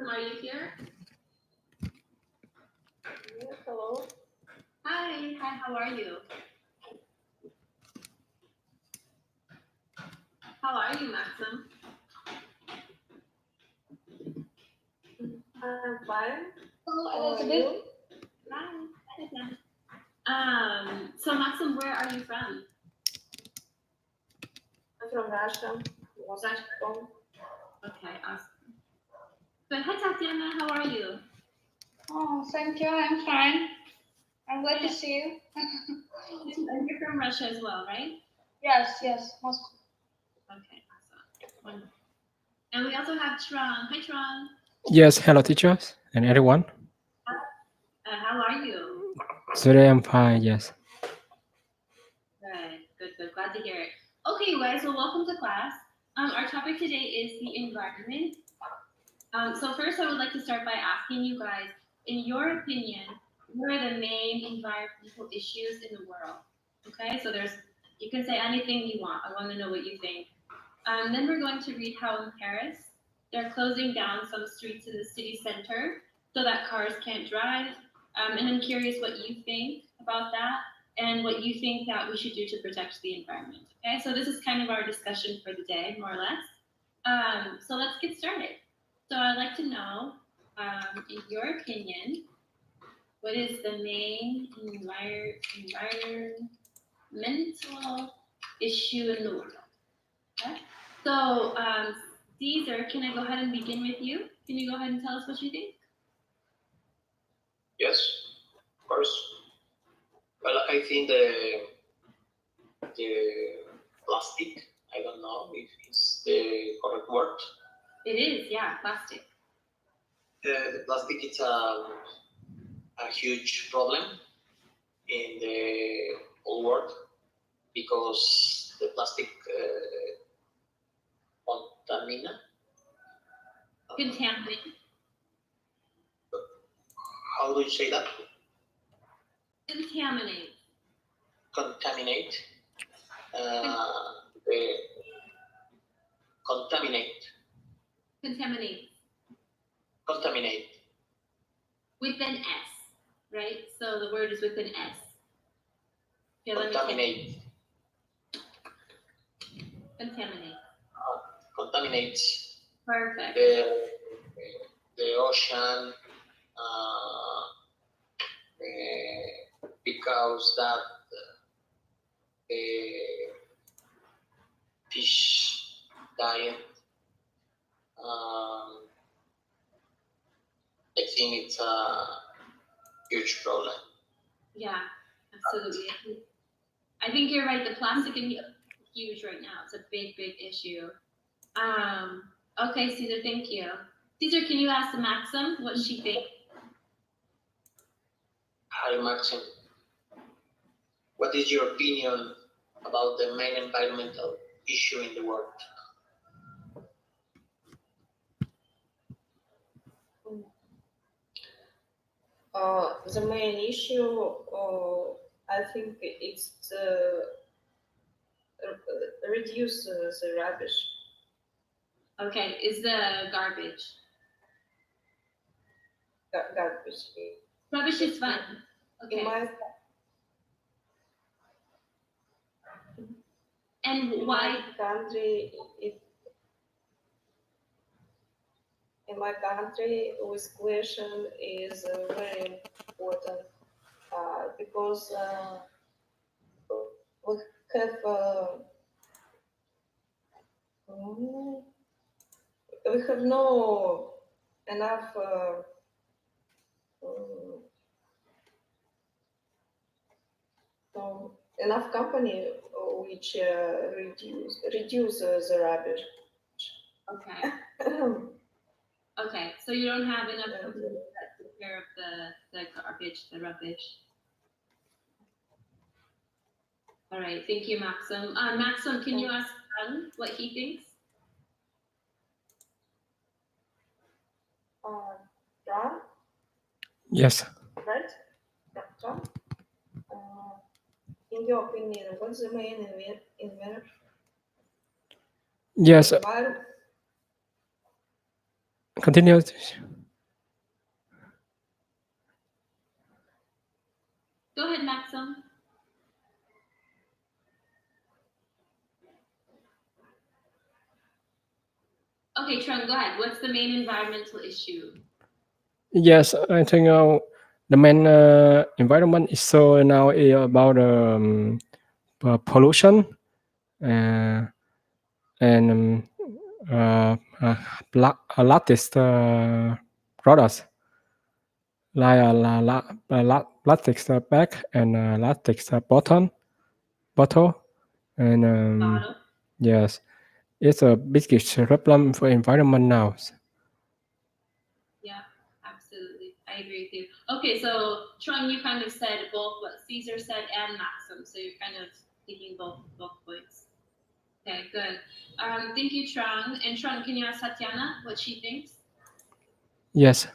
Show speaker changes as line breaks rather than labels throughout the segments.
are you here?
Yeah, hello.
Hi, how are you? How are you, Maxim?
I'm fine.
Hello, Elizabeth. Hi. So Maxim, where are you from?
I'm from Russia. Moscow.
Okay, awesome. Good. Hi, Tatiana. How are you?
Oh, thank you. I'm fine. I'm glad to see you.
And you're from Russia as well, right?
Yes, Moscow.
Okay, awesome. Wonderful. And we also have Tron. Hi, Tron.
Yes, hello teachers and everyone.
How are you?
Today I'm fine, yes.
Good. Glad to hear it. Okay, you guys, so welcome to class. Our topic today is the environment. So first I would like to start by asking you guys, in your opinion, what are the main environmental issues in the world? Okay, so you can say anything you want. I want to know what you think. Then we're going to read how in Paris, they're closing down some streets in the city center so that cars can't drive. And I'm curious what you think about that and what you think that we should do to protect the environment. Okay, so this is kind of our discussion for the day, more or less. So let's get started. So I'd like to know, in your opinion, what is the main environmental issue in the world? Okay. So Caesar, can I go ahead and begin with you? Can you go ahead and tell us what you think?
Yes, of course. Well, I think the plastic, I don't know if it's the correct word.
It is, yeah, plastic.
The plastic is a huge problem in the whole world because the plastic
Contaminate.
How do you say that?
Contaminate.
Contaminate. Contaminate.
With an S, right? So the word is with an S. Okay,
Contaminate. Contaminates.
Perfect.
The ocean, because that the fish diet, I think it's a huge problem.
Yeah, absolutely. I think you're right. The plastic is huge right now. It's a big issue. Okay, Caesar, thank you. Caesar, can you ask Maxim what she thinks?
Hi, Maxim. What is your opinion about the main environmental issue in the world?
The main issue, I think it's reduce the rubbish.
Okay, is the garbage.
Garbage.
Rubbish is fun. Okay.
In my country, collection is very important because we have no enough company which reduce the rubbish.
Okay. Okay, so you don't have enough companies that take care of the garbage, the rubbish. All right, thank you, Maxim. Maxim, can you ask John what he thinks?
John?
Yes.
Right? John? In your opinion, what's the main environment?
Yes. Continue.
Go ahead, Maxim. Okay, Trung, go ahead. What's the main environmental issue?
Yes, I think the main environment issue now is about pollution and latest products like latex bag and latex bottle and
Bottle.
yes, it's a biggest problem for environment now.
Yeah, absolutely. I agree with you. Okay, so Trung, you kind of said both what Caesar said and Maxim, so you're kind of taking both points. Okay, good. Thank you, Trung. And Trung, can you ask Tatiana what she thinks?
Yes.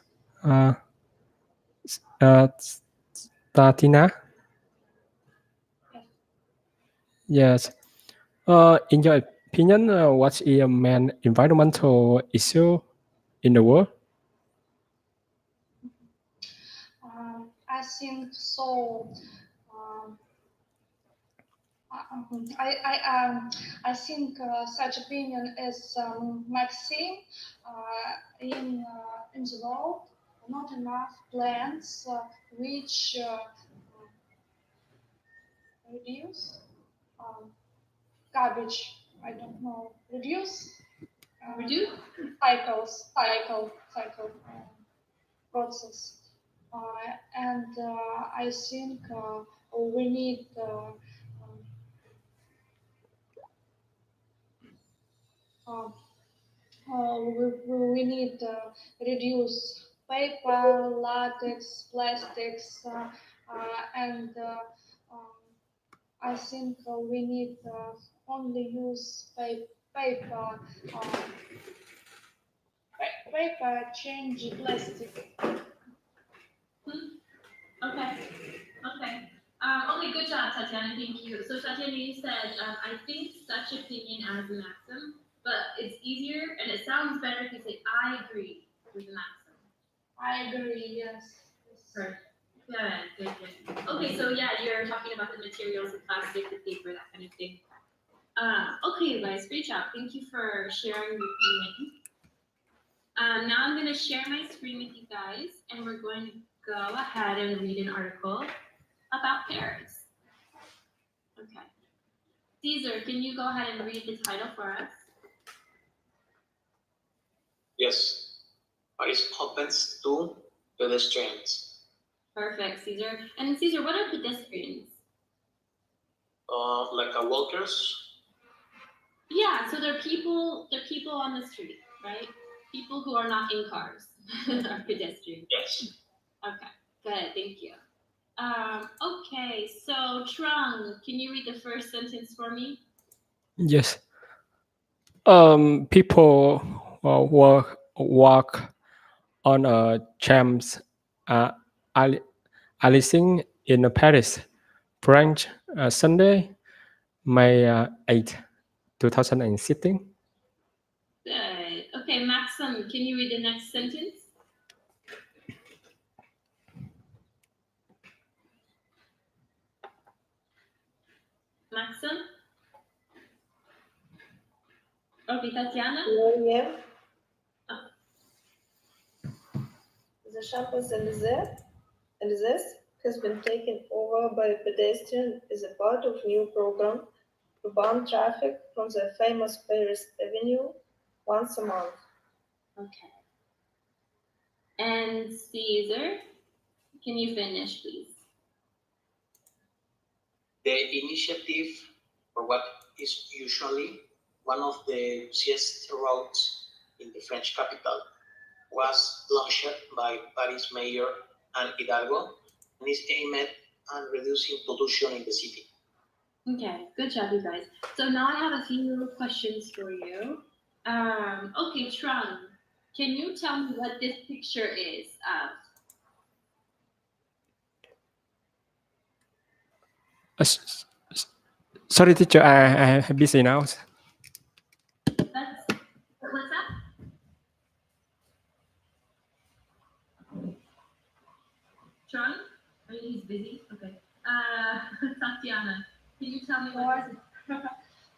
Tatina? Yes. In your opinion, what's the main environmental issue in the world?
I think so. I think such opinion is Maxim. In the world, not enough plants which reduce garbage. I don't know. Reduce
Reduce?
cycle process. And I think we need we need reduce paper, latex, plastics, and I think we need only use paper. Paper change plastic.
Okay. Okay, good job, Tatiana. Thank you. So, Tatiana, you said, I think such opinion as a maxim, but it's easier and it sounds better if you say, I agree with the maxim.
I agree, yes.
Perfect. Good. Okay, so yeah, you're talking about the materials, the plastic, the paper, that kind of thing. Okay, you guys, great job. Thank you for sharing your opinion. Now I'm going to share my screen with you guys, and we're going to go ahead and read an article about Paris. Okay. Caesar, can you go ahead and read the title for us?
Yes. Paris opens to pedestrians.
Perfect, Caesar. And Caesar, what are pedestrians?
Like walkers.
Yeah, so they're people on the street, right? People who are not in cars are pedestrians.
Yes.
Okay, good, thank you. Okay, so Trung, can you read the first sentence for me?
Yes. People walk on trams Alicing in Paris, French, Sunday, May 8, 2016.
Good. Okay, Maxim, can you read the next sentence? Maxim? Okay, Tatiana?
Yeah. The Champs-Élysées has been taken over by pedestrians as a part of new program to ban traffic from the famous Paris Avenue once a month.
Okay. And Caesar, can you finish, please?
The initiative, for what is usually one of the busiest roads in the French capital, was launched by Paris Mayor Anne Hidalgo and is aimed at reducing pollution in the city.
Okay, good job, you guys. So now I have a few questions for you. Okay, Trung, can you tell me what this picture is of?
Sorry, teacher, I'm busy now.
What's that? Trung? He's busy? Okay. Tatiana, can you tell me
No,
what this is?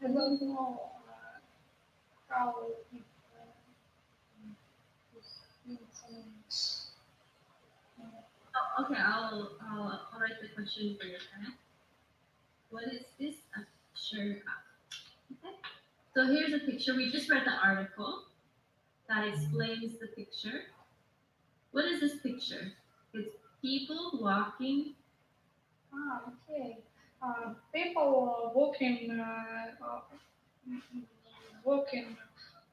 I don't know how it means.
Oh, okay, I'll write the question for you. Okay? What is this picture of? Okay. So here's a picture. We just read the article that explains the picture. What is this picture? It's people walking.
Okay. People walking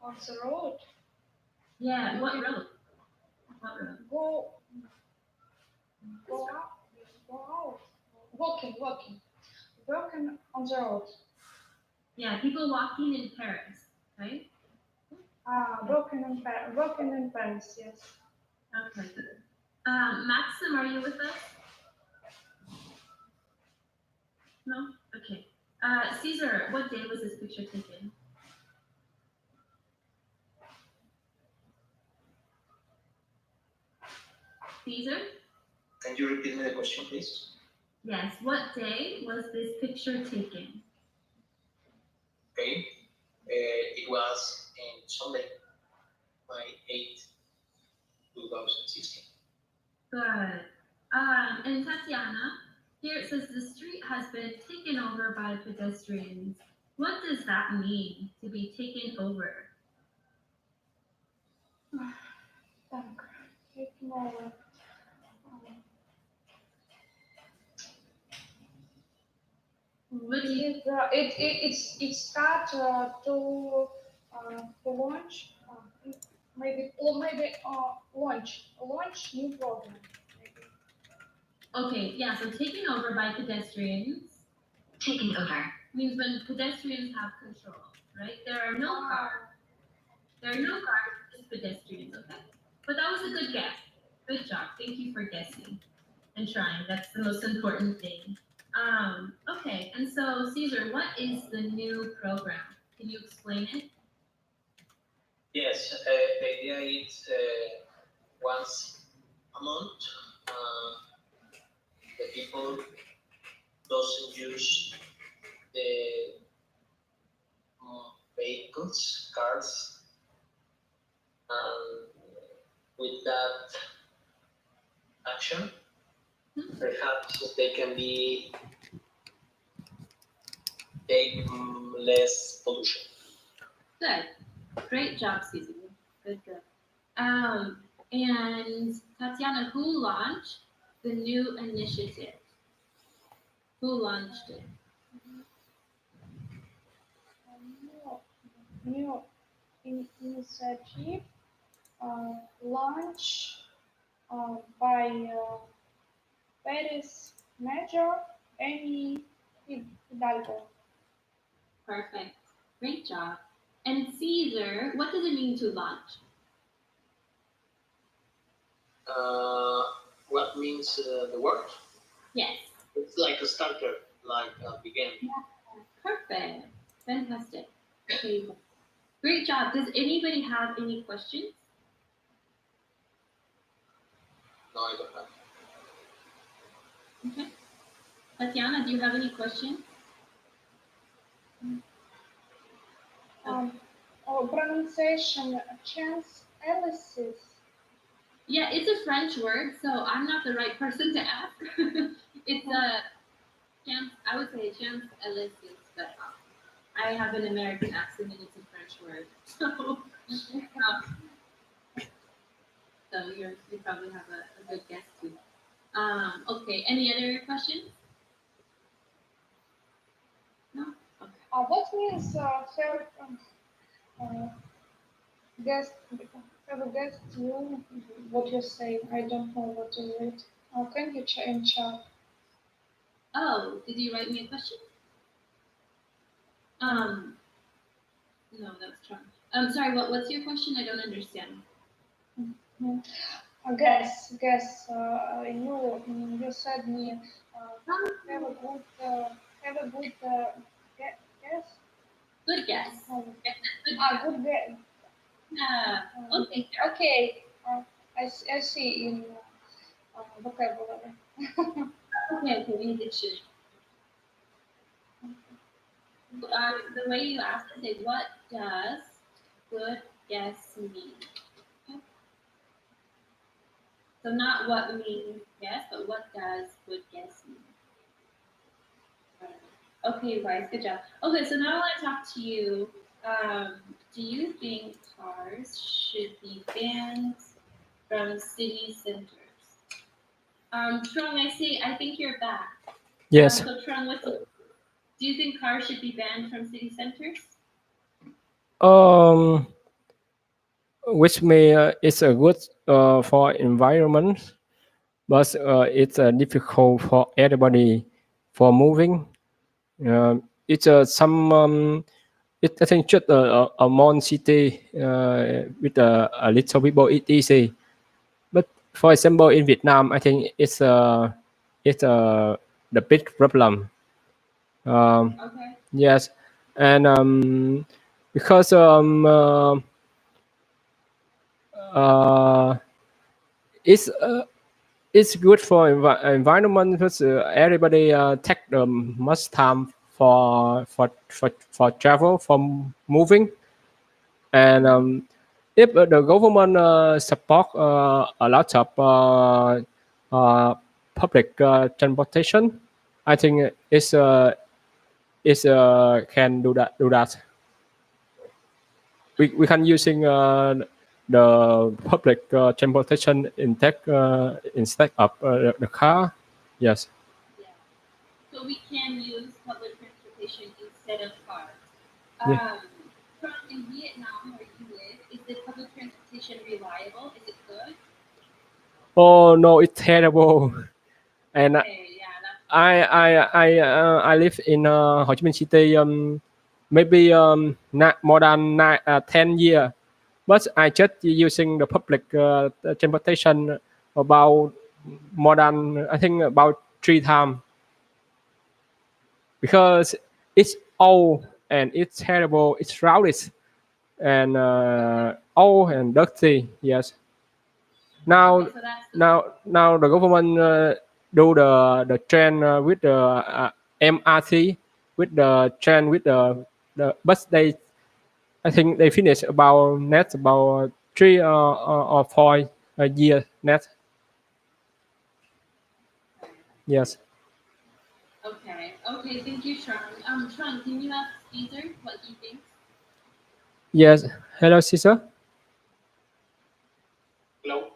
on the road.
Yeah, what road? What road?
Go out. Go out. Walking on the road.
Yeah, people walking in Paris, right?
Walking in Paris. Yes.
Okay. Maxim, are you with us? No? Okay. Caesar, what day was this picture taken? Caesar?
Can you repeat me the question, please?
Yes. What day was this picture taken?
Okay. It was in Sunday, by 8, 2016.
Good. And Tatiana, here it says the street has been taken over by pedestrians. What does that mean, to be taken over?
Так. Taking over.
What do you,
It start to launch maybe launch new program. Maybe.
okay, yeah, so taken over by pedestrians. Taken over means when pedestrians have control, right? There are no cars. There are no cars, just pedestrians, okay? But that was a good guess. Good job. Thank you for guessing and trying. That's the most important thing. Okay, and so Caesar, what is the new program? Can you explain it?
Yes, the idea is once a month, the people doesn't use the vehicles, cars, and with that action, perhaps they can take less pollution.
Good. Great job, Caesar. Good. And Tatiana, who launched the new initiative? Who launched it?
New initiative launched by Paris Major Amy Hidalgo.
Perfect. Great job. And Caesar, what does it mean to launch?
What means the word?
Yes.
It's like a starter, like begin.
Perfect. Fantastic. Okay. Great job. Does anybody have any questions?
No, I don't have.
Okay. Tatiana, do you have any questions?
Pronunciation chance analysis.
Yeah, it's a French word, so I'm not the right person to ask. It's a chance, I would say chance analysis, but I have an American accent and it's a French word. So you probably have a good guess too. Okay, any other questions? No? Okay.
What means guest have a guest you what you say? I don't know what is it. Can you change chat?
Oh, did you write me a question? No, that's wrong. Sorry, what's your question? I don't understand.
Guess. You said me have a good guess.
Good guess.
Good guess.
Yeah. Okay.
Okay. I see in vocabulary.
Okay, maybe it should. The way you asked it, what does good guess mean? Okay. So not what means yes, but what does good guess mean? Okay, you guys, good job. Okay, so now I want to talk to you. Do you think cars should be banned from city centers? Trung, I think you're back.
Yes.
So Trung, do you think cars should be banned from city centers?
Which may it's a good for environment, but it's difficult for everybody for moving. It's some I think just a small city with a little people it's easy. But for example, in Vietnam, I think it's the big problem.
Okay.
Yes, and because uh, it's uh, it's good for environment because everybody take much time for travel for moving, and if the government support a lot of public transportation, I think it's can do that. We can using the public transportation instead of the car. Yes.
Yeah. So we can use public transportation instead of cars.
Yeah.
From in Vietnam, where you live, is the public transportation reliable? Is it good?
Oh no, it's terrible. And
Okay, yeah, that's
I live in Ho Chi Minh City. Maybe not more than 10 years, but I just using the public transportation about more than I think about 3 times because it's old and it's terrible. It's crowded and old and dirty. Yes. Now,
okay. So that's the
now the government do the train with the MRT with the train with the bus. They I think they finish about net about 3 or 4 years net. Yes.
okay. Okay, thank you, Sean. Sean, can you ask Caesar what he thinks?
Yes. Hello, Caesar.
Hello.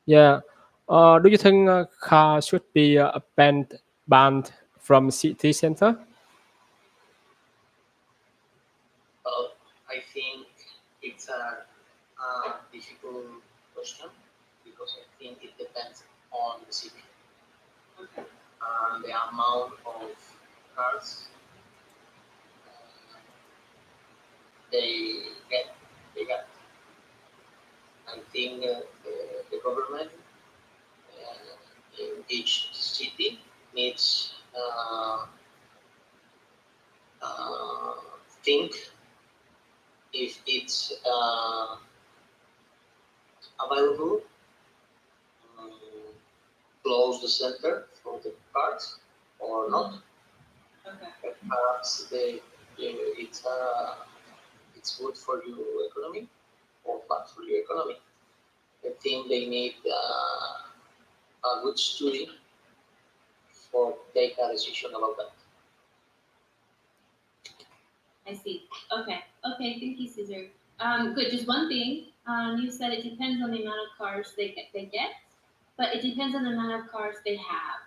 Yeah. Do you think car should be banned from city center?
I think it's a difficult question because I think it depends on the city and the amount of cars they get. They got. I think the government in each city needs uh, think if it's available, um, close the center for the cars or not.
Okay.
Perhaps it's good for your economy or bad for your economy. I think they need a good study for take a decision about that.
I see. Okay. Okay, thank you, Caesar. Good. Just one thing. You said it depends on the amount of cars they get, but it depends on the amount of cars they have.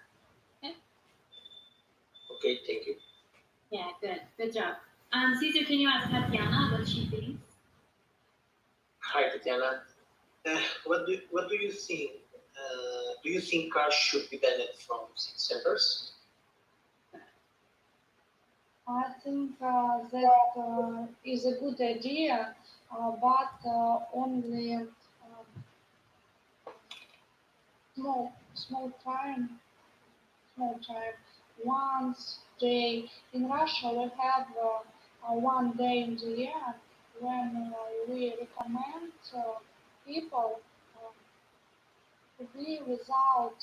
Okay.
Okay, thank you.
Yeah. Good. Good job. Caesar, can you ask Tatiana what she thinks?
Hi, Tatiana. What do you think? Do you think cars should be banned from city centers?
I think that is a good idea, but only small time, small time. Once day in Russia, we have one day in the year when we recommend people to be without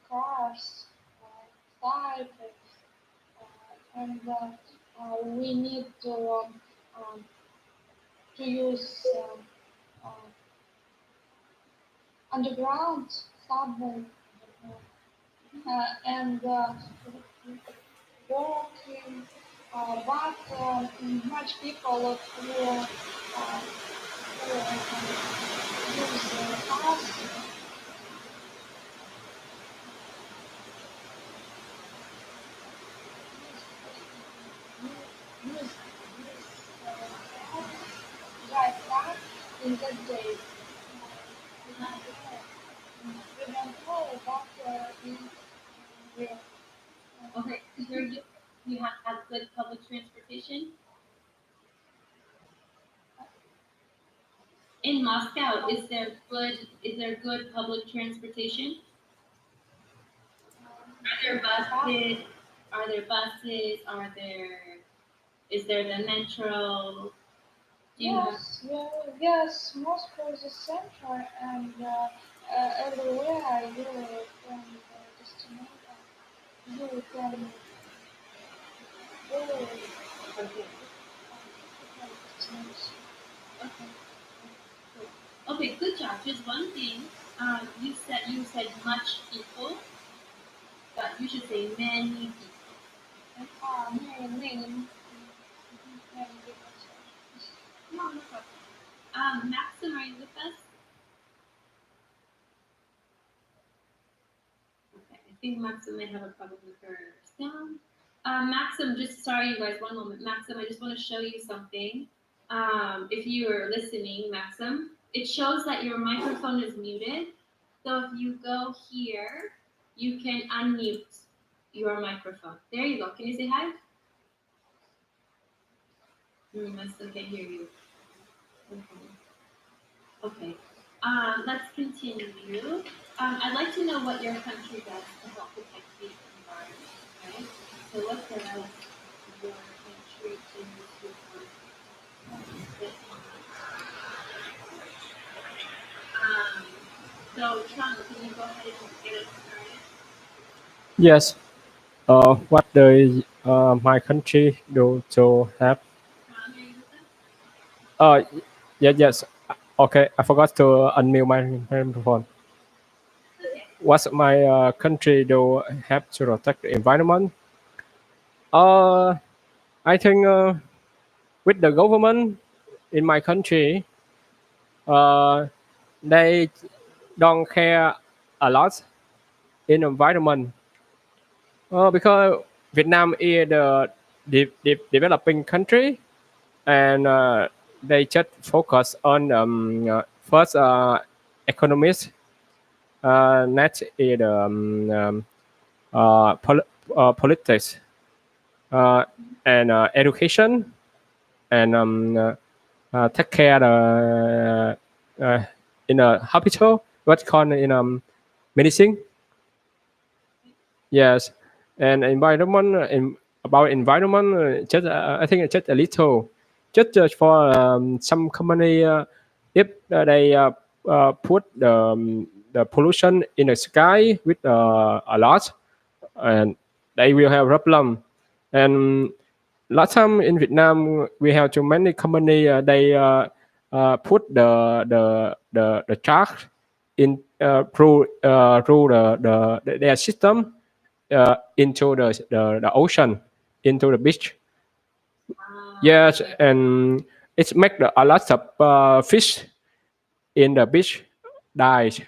cars type, and we need to use underground subway and walking, but much people who use cars. Use drive car in that day. We don't know, but we
Okay, here you have good public transportation. In Moscow, is there good public transportation? Are there buses? Is there the metro? Do you have
yes, Moscow is the center, and everywhere you can destination. You can go
okay.
destination.
Okay, good job. Just one thing. You said much people, but you should say many people.
Many people.
No problem. Maxim, are you with us? Okay, I think Maxim might have a problem with her sound. Maxim, just sorry, you guys. One moment, Maxim. I just want to show you something. If you are listening, Maxim, it shows that your microphone is muted. So if you go here, you can unmute your microphone. There you go. Can you say hi? I still can't hear you. Okay. Let's continue. I'd like to know what your country does to help protect the environment. Okay. So what does your country do to so Chung, can you go ahead and get us started?
Yes. What does my country do to help?
Chung, are you with us?
Yes. Okay, I forgot to unmute my microphone.
Okay.
What's my country do help to protect the environment? I think with the government in my country, they don't care a lot in environment because Vietnam is the developing country, and they just focus on first economics. Next is politics and education, and take care in a hospital. What's called in medicine. Yes, and environment. About environment, just I think it's just a little, just for some company, if they put the pollution in the sky with a lot, and they will have problem. And last time in Vietnam, we have too many company. They put the charge in through their system into the ocean, into the beach. Yes, and it's make a lot of fish in the beach dies,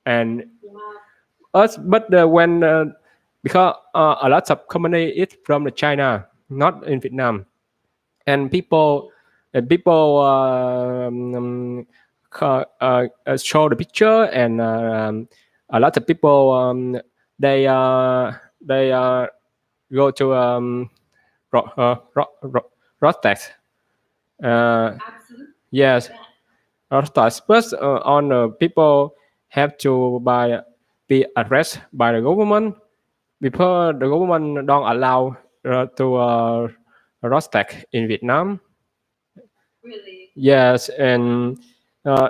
and us. But when because a lot of company is from the China, not in Vietnam, and people show the picture, and a lot of people they go to Rostex.
Absolutely.
Yes, Rostex. But on people have to be arrested by the government because the government don't allow to Rostex in Vietnam.
Really?
Yes, and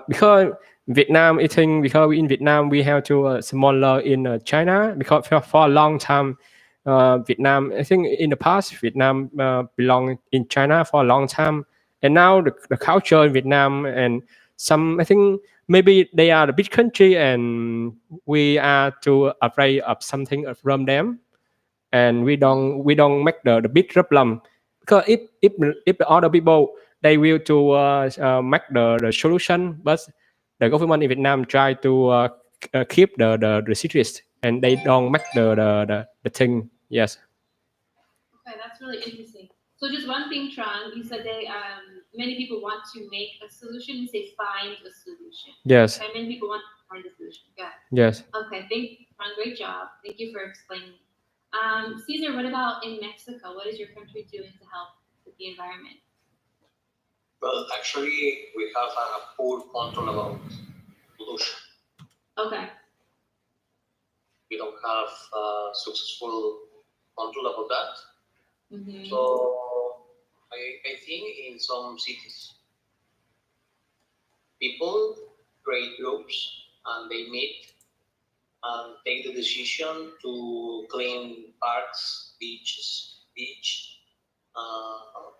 because Vietnam, I think because in Vietnam we have to smaller in China because for a long time Vietnam. I think in the past, Vietnam belonged in China for a long time, and now the culture in Vietnam and some, I think maybe they are the big country, and we are too afraid of something from them, and we don't make the big problem, because if the other people they will to make the solution, but the government in Vietnam try to keep the secret, and they don't make the thing. Yes.
Okay, that's really interesting. So just one thing, Tran, you said they many people want to make a solution. You say find a solution.
Yes.
Okay, many people want to find a solution. Got it.
Yes.
Okay, thank you, Tran. Great job. Thank you for explaining. Caesar, what about in Mexico? What is your country doing to help with the environment?
Well, actually, we have a poor control about pollution.
Okay.
We don't have successful control about that.
Mm-hmm.
So I think in some cities, people create groups and they meet and take the decision to clean parks, beach,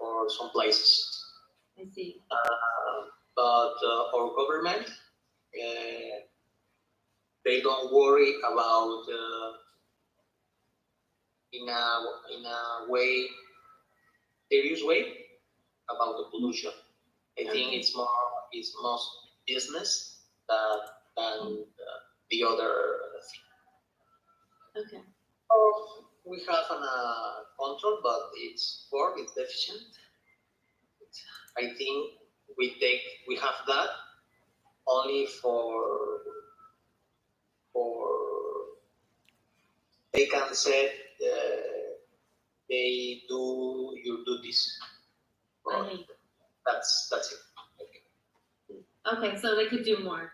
or some places.
I see.
But our government, they don't worry about in a way, serious way about the pollution. I think it's most business than the other thing.
Okay.
We have a control, but it's poor, it's deficient. I think we have that only for they can say they do you do this. But that's it.
Okay, so they could do more.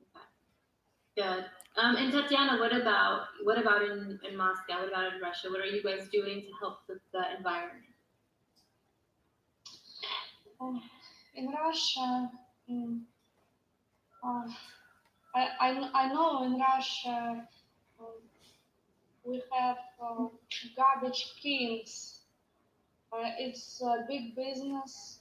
Okay. Good. And Tatiana, what about in Moscow? What about in Russia? What are you guys doing to help with the environment?
In Russia, I know in Russia we have garbage kings. It's a big business.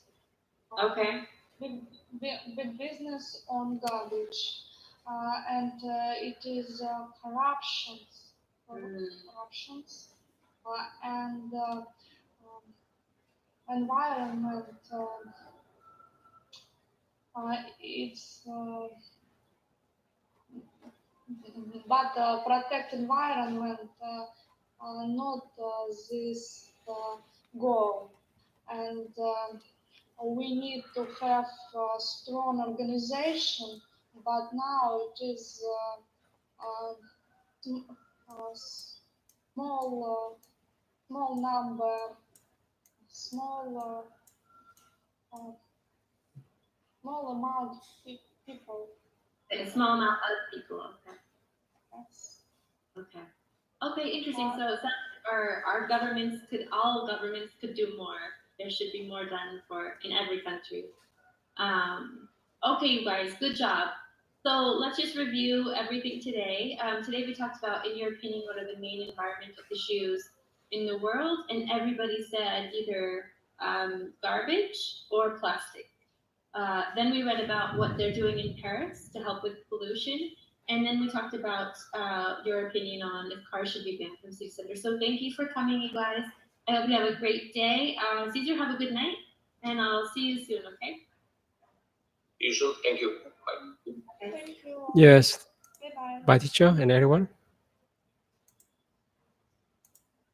Okay.
Big business on garbage, and it is corruptions, and environment. It's but protect environment, not this goal, and we need to have a strong organization. But now it is small number, small amount of people.
A small amount of people. Okay.
Yes.
Okay. Okay, interesting. So our governments all governments could do more. There should be more done in every country. Okay, you guys, good job. So let's just review everything today. Today we talked about, in your opinion, what are the main environmental issues in the world, and everybody said either garbage or plastic. Then we read about what they're doing in Paris to help with pollution. And then we talked about your opinion on if cars should be banned from city centers. So thank you for coming, you guys. I hope you have a great day. Caesar, have a good night, and I'll see you soon, okay?
You should. Thank you. Bye.
Thank you.
Yes.
Bye-bye.
Bye, teacher and everyone.